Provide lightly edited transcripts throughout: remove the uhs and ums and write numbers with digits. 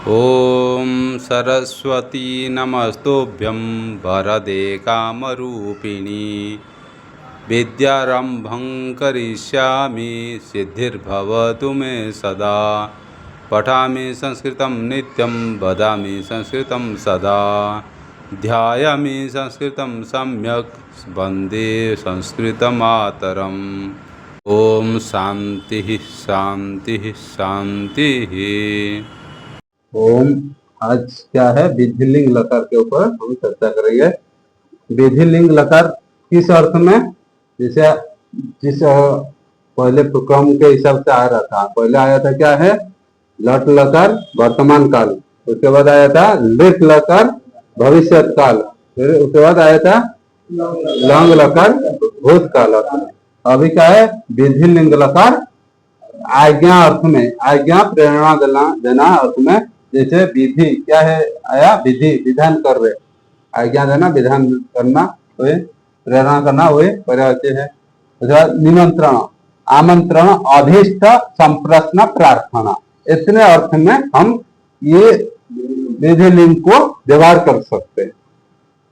ओम सरस्वती नमस्तुभ्यं वरदे कामरूपिणी विद्यारंभं करिष्यामि सिद्धिर्भवतु मे सदा। पठामि संस्कृतं नित्यं वदामि संस्कृतं सदा। ध्यायामि संस्कृतं सम्यक् वन्दे संस्कृतमातरम्। ओम शांति शांति शांति। ओम। आज क्या है, विधिलिंग लकार के ऊपर हम चर्चा करेंगे। विधिलिंग लकार किस अर्थ में, जैसे जिस पहले क्रम के हिसाब से आ रहा था। पहले आया था क्या है, लट लकार वर्तमान काल, उसके बाद आया था लिट लकार भविष्य काल, फिर उसके बाद आया था लंग लकार भूतकाल। अभी क्या है, विधिलिंग लकार आज्ञा अर्थ में, आज्ञा प्रेरणा देना अर्थ में। जैसे विधि क्या है, आया विधि विधान कर रहे, आज्ञा देना विधान करना, वही प्रेरणा करना, वही पर्यायवाची है। निमंत्रण आमंत्रण अभीष्ट संप्रश्न प्रार्थना, इतने अर्थ में हम ये विधिलिंग को व्यवहार कर सकते हैं।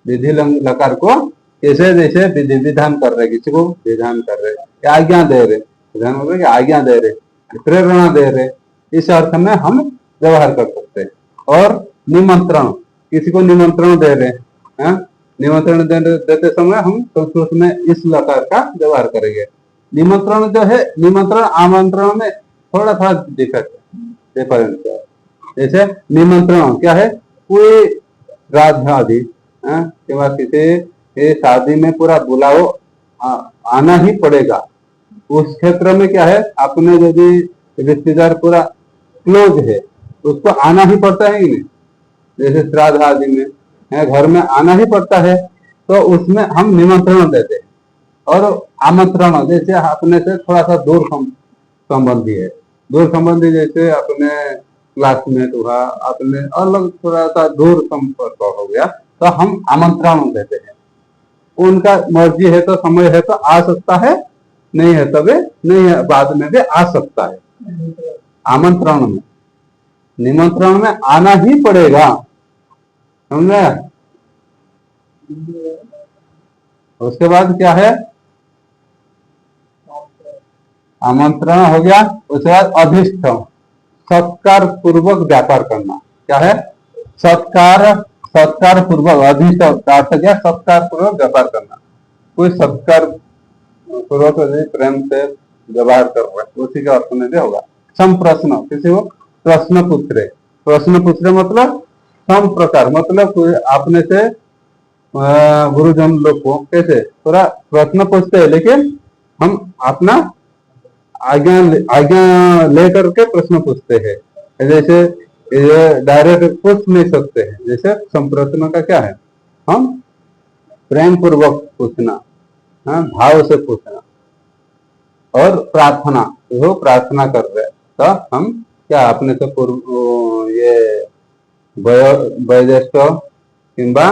विधिलिंग लकार को कैसे, जैसे विधि विधान कर रहे, किसी को विधान कर रहे, आज्ञा दे रहे, विधान हो रहे, आज्ञा दे रहे, प्रेरणा दे रहे, इस अर्थ में हम व्यवहार कर सकते हैं। और निमंत्रण, किसी को निमंत्रण दे रहे हैं, निमंत्रण देते समय हम संस्कृत में इस लकार का व्यवहार करेंगे। निमंत्रण जो है, निमंत्रण आमंत्रण में थोड़ा थोड़ा डिफरेंस है। जैसे निमंत्रण क्या है, कोई राधा आदि किसी शादी में पूरा बुलाओ, आना ही पड़ेगा। उस क्षेत्र में क्या है, अपने यदि रिश्तेदार पूरा क्लोज है उसको आना ही पड़ता है कि नहीं। जैसे श्राद्ध आदि में घर में आना ही पड़ता है, तो उसमें हम निमंत्रण देते हैं। और आमंत्रण जैसे अपने से थोड़ा सा दूर संबंधी है, दूर संबंधी, जैसे अपने क्लासमेट हुआ, अपने अलग थोड़ा सा दूर संपर्क हो गया, तो हम आमंत्रण देते हैं। उनका मर्जी है तो, समय है तो आ सकता है, नहीं है तभी नहीं है, बाद में भी आ सकता है। आमंत्रण में, निमंत्रण में आना ही पड़ेगा, समझे। उसके बाद क्या है, आमंत्रण हो गया। उसके बाद अधिष्ठ, सत्कार पूर्वक व्यापार करना, क्या है, सत्कार पूर्वक, अधिष्ठ अर्थ क्या, सत्कार पूर्वक व्यापार करना। कोई सत्कार पूर्वक प्रेम से व्यवहार कर रहा है, उसी के अर्थ में भी होगा। संप्रश्न, किसी को प्रश्न पूछ रहे, प्रश्न पूछ रहे मतलब सम प्रकार, मतलब कोई आपने से गुरुजन लोग को कैसे पूरा प्रश्न पूछते हैं, लेकिन हम अपना आज्ञा लेकर के प्रश्न पूछते हैं। जैसे डायरेक्ट पूछ नहीं सकते हैं। जैसे संप्रश्न का क्या है, हम प्रेम पूर्वक पूछना, भाव से पूछना। और प्रार्थना, वो प्रार्थना कर रहे, तो हम क्या अपने से पूर्व ये वयोज्येष्ठ किंबा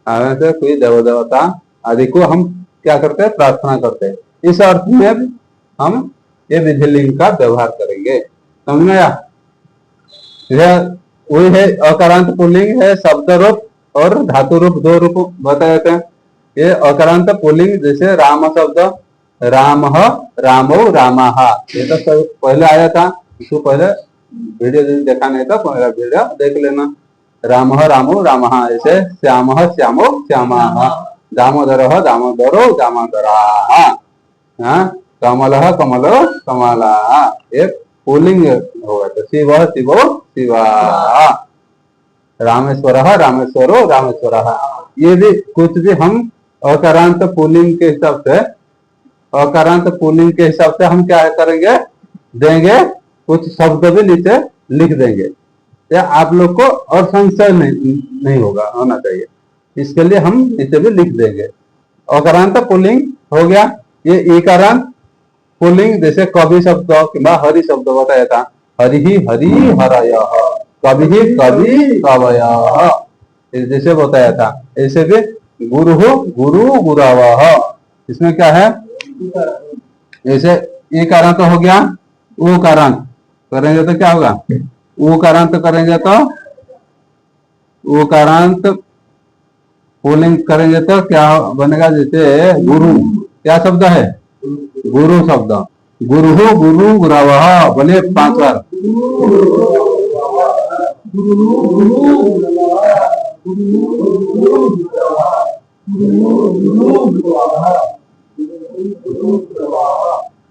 से कोई देव देवता आदि को हम क्या करते हैं, प्रार्थना करते हैं। इस अर्थ में हम ये विधिलिंग का व्यवहार करेंगे, समझ में आया। वही है, अकारांत पुल्लिंग है, शब्द रूप और धातु रूप, दो रूप बताए जाते हैं। ये अकारांत पुल्लिंग, जैसे राम शब्द, राम रामो रामाहा, ये तो पहले आया था। इसको पहले वीडियो देखा नहीं था, पहला वीडियो देख लेना। राम रामो रामहा, ऐसे श्याम श्यामो श्यामा, दामोदर दामोदरो दामोदरा, कमल कमलो कमला, एक पुल्लिंग होगा। तो शिव शिवो शिवा, रामेश्वर रामेश्वरो रामेश्वर। ये भी कुछ भी हम अकारांत पुल्लिंग के हिसाब से, अकारांत पुल्लिंग के हिसाब से हम क्या करेंगे, देंगे, कुछ शब्द भी नीचे लिख देंगे, या आप लोग को और संशय नहीं होगा, होना चाहिए। इसके लिए हम नीचे भी लिख देंगे। अकारांत पुल्लिंग हो गया। ये इकारांत पुल्लिंग, जैसे कवि शब्द किंबा हरि शब्द बताया था, हरि हरि हरयः, कवि कवि कवयः, जैसे बताया था। ऐसे भी गुरु गुरु गुरवः, इसमें क्या है, ऐसे इकारांत तो हो गया। उकारांत करेंगे तो क्या होगा, उकारांत करेंगे तो उकारांत पुल्लिंग करेंगे तो क्या बनेगा? जैसे गुरु, क्या शब्द है? गुरु शब्द। गुरु गुरु गुरवः, बोले 5 बार।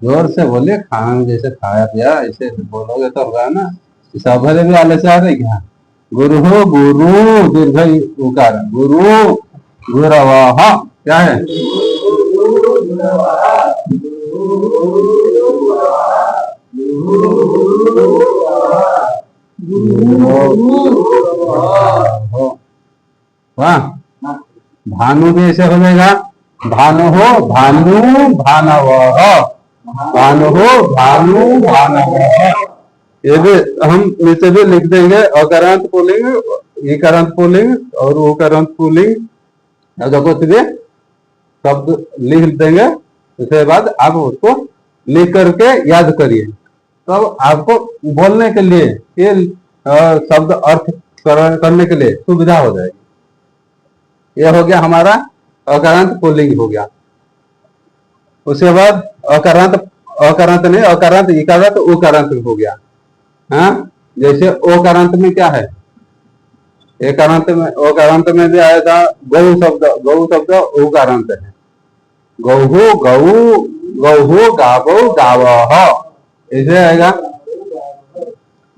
जोर से बोले, खाना जैसे खाया पिया ऐसे बोलोगे तो होगा ना। सब भले भी आले से आ रही क्या? गुरु गुरु दीर्घ उकार, गुरु गुरवः, क्या है? वाह, भानु भी ऐसे हो जाएगा, भानु हो भानु भानवः, भानु हो भानु भानवः। ये भी हम नीचे भी लिख देंगे, अकारांत पुल्लिंग, इकारांत पुल्लिंग और उकारांत पुल्लिंग कुछ भी शब्द लिख देंगे। उसके बाद आप उसको लिख करके याद करिए, तब तो आपको बोलने के लिए ये शब्द अर्थ करने के लिए सुविधा हो जाएगी। ये हो गया हमारा अकारांत पुल्लिंग हो गया। उसके बाद अकारांत, अकारांत नहीं, अकारांत इकारांत उकारांत हो गया। हाँ, जैसे ओकारांत में क्या है? एकारांत में, ओकारांत में भी आया था गौ शब्द, गौ शब्द उकारांत है। गौहु गौ, गौहु गावो गावः, ऐसे आएगा।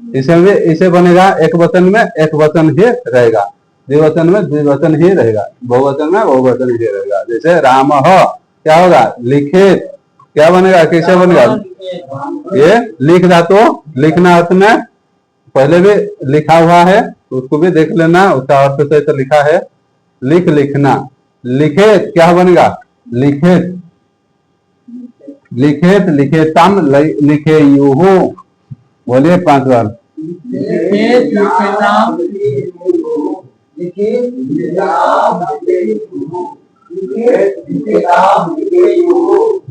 इसे भी इसे बनेगा एक वचन में एक वचन ही रहेगा, द्विवचन में द्विवचन ही रहेगा, बहुवचन में बहुवचन ही रहेगा। जैसे रामः क्या होगा? लिखित, क्या बनेगा? कैसे बनेगा? ये लिख धातु, लिखना अर्थ में पहले भी लिखा हुआ है, उसको भी देख लेना, उसका अर्थ से तो लिखा है। लिख, लिखना। लिखित क्या बनेगा? लिखित, लिखित लिखेताम लिखेयुः, बोलिए 5 बार।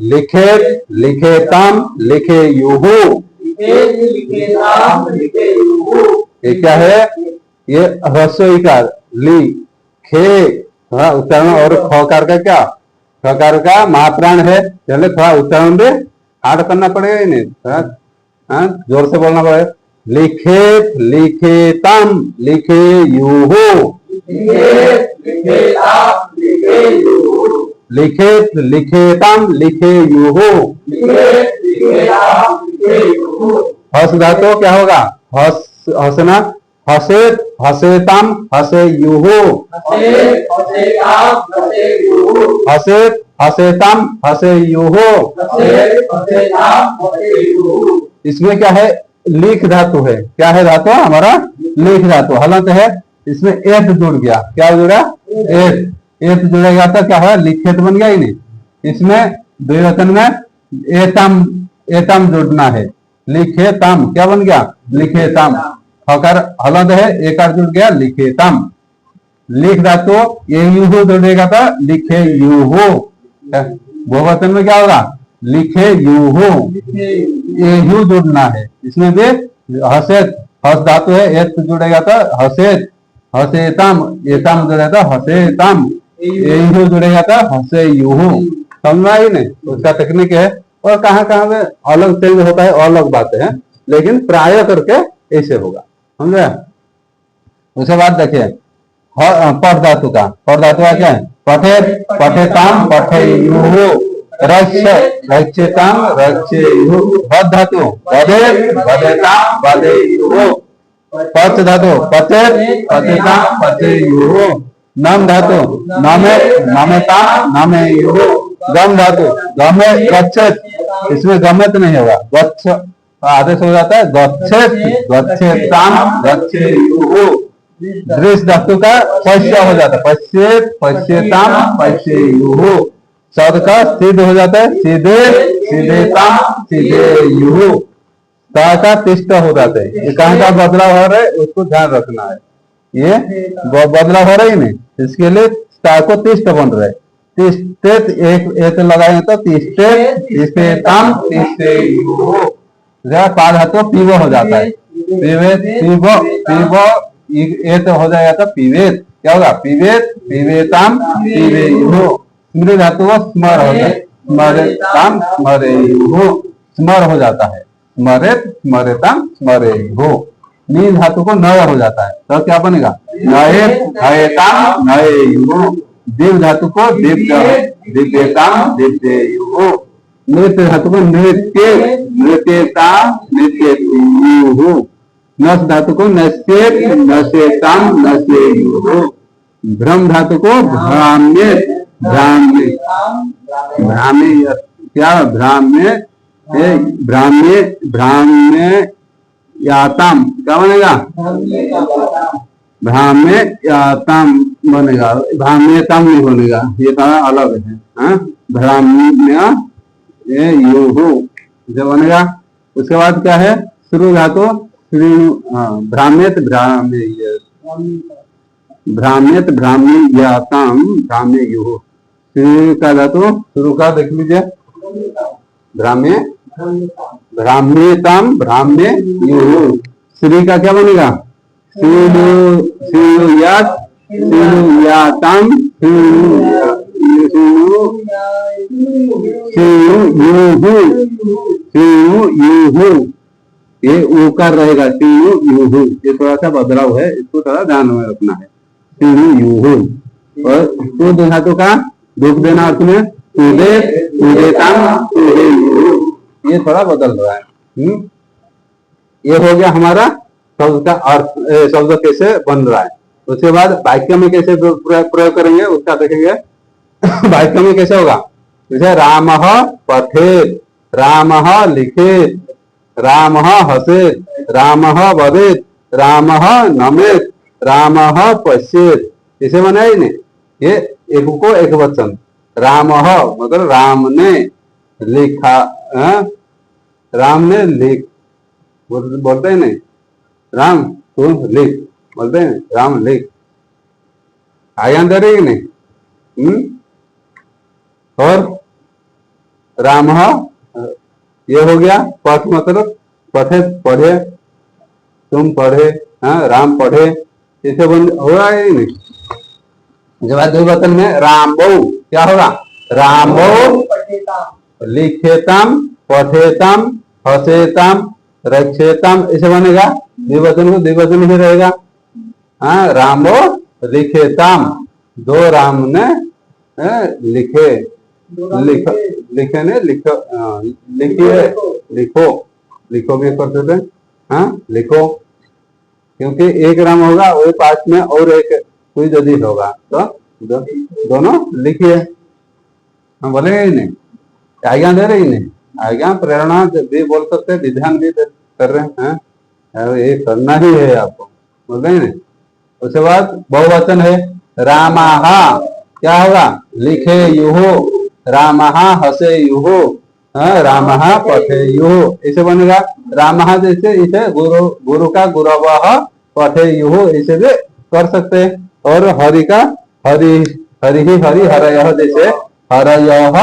लिखित लिखेताम लिखेयुः, ये क्या है? ये ह्रस्व इकार ली खे, उच्चारण और खकार का क्या? खकार का महाप्राण है, चले थोड़ा उच्चारण भी हार्ड करना पड़ेगा ही नहीं, थोड़ा जोर से बोलना पड़ेगा। लिखित लिखेताम लिखेयुः, लिखित लिखेताम लिखेयुः। हस धातु क्या होगा? हस, हसना, हसेत हसेताम हसेयुः, हसेत हसेताम हसेयुः। इसमें क्या है? लिख धातु है। क्या है धातु? हमारा लिख धातु। हलंत है, इसमें एत जुड़ गया। क्या जुड़ा? एत, एत जुड़ेगा तो क्या है? लिखित बन गया ही नहीं। इसमें द्विवचन में एतम, एतम जुड़ना है। लिखेताम क्या बन गया? लिखेताम। हकार हलंत है, एकार जुड़ गया, लिखेताम। लिख धातु ये युः जुड़ेगा तो लिखेयुः। बहुवचन में क्या होगा? लिखेयुः, ये यू जुड़ना है। इसमें भी हसेत, हस धातु है, एत जुड़ेगा तो हसेत, हसेताम, एताम जुड़ेगा तो हसेताम, ये यू जुड़ेगा तो हसेयुः। समझना ही नहीं, उसका टेक्निक है। और कहाँ कहाँ में अलग चेंज होता है, अलग बातें हैं, लेकिन प्राय करके ऐसे होगा, समझे? उसके बाद देखिए पठ धातु का, पठ धातु का क्या है? पठे पठेताम पठेयुः, रक्ष्य रक्ष्यताम रक्ष्येयुः। बध धातु बधेत बधेताम बधेयुः। पच धातु पचेत पचेताम पचेयुः। नम धातु नमेत नमेताम नमेयुः। गम धातु गमे गच्छेत, इसमें गमत नहीं होगा, गच्छ आदेश हो जाता है, गच्छेत गच्छेताम गच्छेयुः। दृश्य धातु का पश्य हो जाता है, पश्येत पश्येताम पश्येयुः। शब्द का सिद्ध हो जाता है, सीधे सीधेताम सीधेयुः। का तिष्ठ हो जाता है। ये कहाँ का बदलाव हो रहा है उसको ध्यान रखना है। ये बदलाव हो रहा ही नहीं, इसके लिए को तिष्ठ बन रहा है। तिष्ठेत एक लगाए तो तिष्ठेत तिष्ठेताम तिष्ठेयुः। पा धातु पीव हो जाता है, पीवे पीव पीव ये तो हो जाएगा तो पीवेत, क्या होगा? पीवेत, पीवेताम, पीवेयुः। स्मृ धातु को स्मर हो जाए, स्मरेताम, स्मरेयुः, स्मर हो जाता है, स्मरेत, स्मरेताम, स्मरेयुः। नी धातु को नय हो जाता है, तो क्या बनेगा? नयेत, नयेताम, नयेयुः। दिव धातु को दिव्य, दिव्यताम, दिव्ययुः। नृत्य धातु को नृत्य, नृत्यताम, नृत्ययुः। नस धातु को नश्येत, नश्येताम, नश्येयुः। भ्रम धातु को भ्राम्येत, भ्राम्ये, भ्राम्ये, क्या? भ्राम्ये, भ्राम्ये, भ्राम्ये याताम, क्या बनेगा? भ्राम्ये याताम बनेगा, भ्राम्यताम नहीं बनेगा, ये थोड़ा अलग है। हाँ, भ्राम्य युः जो बनेगा। उसके बाद क्या है? शुरू धातु भ्राम्यत, भ्राम्य, भ्राम्यत, भ्राम्याताम, भ्राम्ययुः। शुरू का धातु, शुरू का देख लीजिए, भ्राम्य, भ्राम्यताम, भ्राम्ययुः। श्री का क्या बनेगा? श्रीयुयात, श्रीयुयाताम, श्रीयुयुः। ये ऊकार रहेगा, श्रीयुयुः। ये थोड़ा सा बदलाव है, इसको थोड़ा ध्यान में रखना है। श्रीयुयुः। और तो धातु का दुख देना अर्थ में तुदे, तुदेताम, तुदेयुः। ये थोड़ा बदल रहा है। ये हो गया हमारा शब्द का अर्थ, शब्द कैसे बन रहा है। उसके बाद वाक्य में कैसे प्रयोग करेंगे उसका देखेंगे। वाक्य में कैसे होगा? जैसे रामः पठेत, रामः लिखेत, रामः हसेत, रामः वदेत, रामः नमेत, रामः पश्येत। इसे बना ही नहीं, ये एक को एक वचन। रामः मतलब राम ने लिखा, राम ने लिख, बोलते हैं नहीं, राम तू लिख, बोलते हैं राम लिख। आज्ञा दे रही नहीं। और राम ये हो गया पठ, मतलब पठे, पढ़े, तुम पढ़े, हाँ राम पढ़े, इसे बन हो रहा है नहीं। जब दो वचन में रामबो क्या होगा? रामबो लिखेताम, पठेताम, हसेताम, रक्षेताम, इसे बनेगा। द्विवचन को द्विवचन ही रहेगा। हाँ, रामो लिखेताम, दो राम ने लिखे, लिखे ने लिखो, लिखिए, लिखो, लिखो भी करते थे। हाँ, लिखो, क्योंकि एक राम होगा वही पास में और एक कोई यदि होगा तो दोनों लिखिए। हम बोलेंगे ही नहीं, आज्ञा दे रही नहीं, आज्ञा प्रेरणा भी बोल सकते, विधान भी कर रहे हैं। ये करना ही है आपको, बोल रहे हैं। उसके बाद बहुवचन है रामाहा, क्या होगा? लिखे युः, रामहा हसे युः, रामहा पठे युः, ऐसे बनेगा। रामहा जैसे इसे गुरु, गुरु का गुरवः, पठे युः इसे भी कर सकते हैं। और हरि का हरि, हरि ही हरि, हरयः जैसे हरयः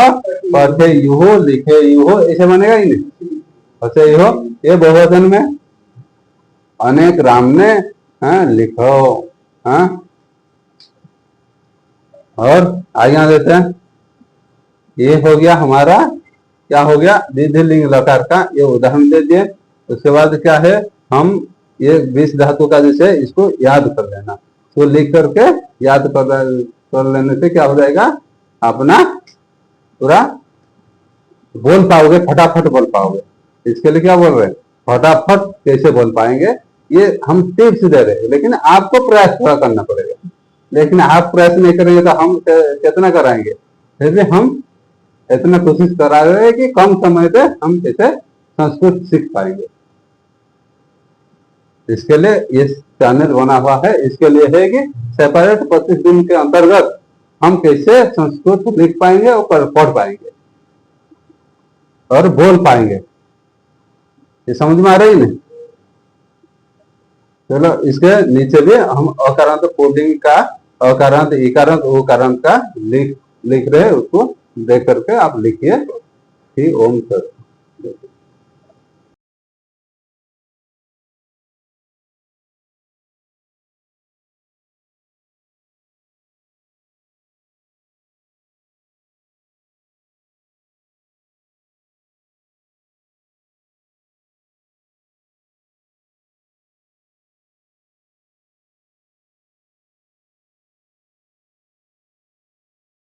पठे युः, लिखे युः, ऐसे बनेगा ही नहीं, हसे युः। ये बहुवचन में अनेक राम ने लिखो। हाँ, और आज्ञा देते हैं। ये हो गया हमारा, क्या हो गया? विधिलिंग लकार का ये उदाहरण दे दिए। उसके बाद क्या है? हम ये 20 धातु का जैसे इसको याद कर लेना, तो लिख करके याद कर लेने से क्या हो जाएगा? अपना पूरा बोल पाओगे, फटाफट बोल पाओगे। इसके लिए क्या बोल रहे हैं? फटाफट कैसे बोल पाएंगे, ये हम टिप्स दे रहे हैं, लेकिन आपको प्रयास थोड़ा करना पड़ेगा। लेकिन आप प्रयास नहीं करेंगे तो हम कितना कराएंगे? फिर हम इतना कोशिश करा रहे हैं कि कम समय में हम कैसे संस्कृत सीख पाएंगे। इसके लिए ये चैनल बना हुआ है, इसके लिए है कि सेपरेट 25 दिन के अंतर्गत हम कैसे संस्कृत लिख पाएंगे और पढ़ पाएंगे और बोल पाएंगे। ये समझ में आ रही नहीं? चलो, इसके नीचे भी हम अकारांत कोडिंग का, अकारांत, इकारांत, उकारांत का लिख रहे हैं, उसको देख करके आप लिखिए। ओम सर।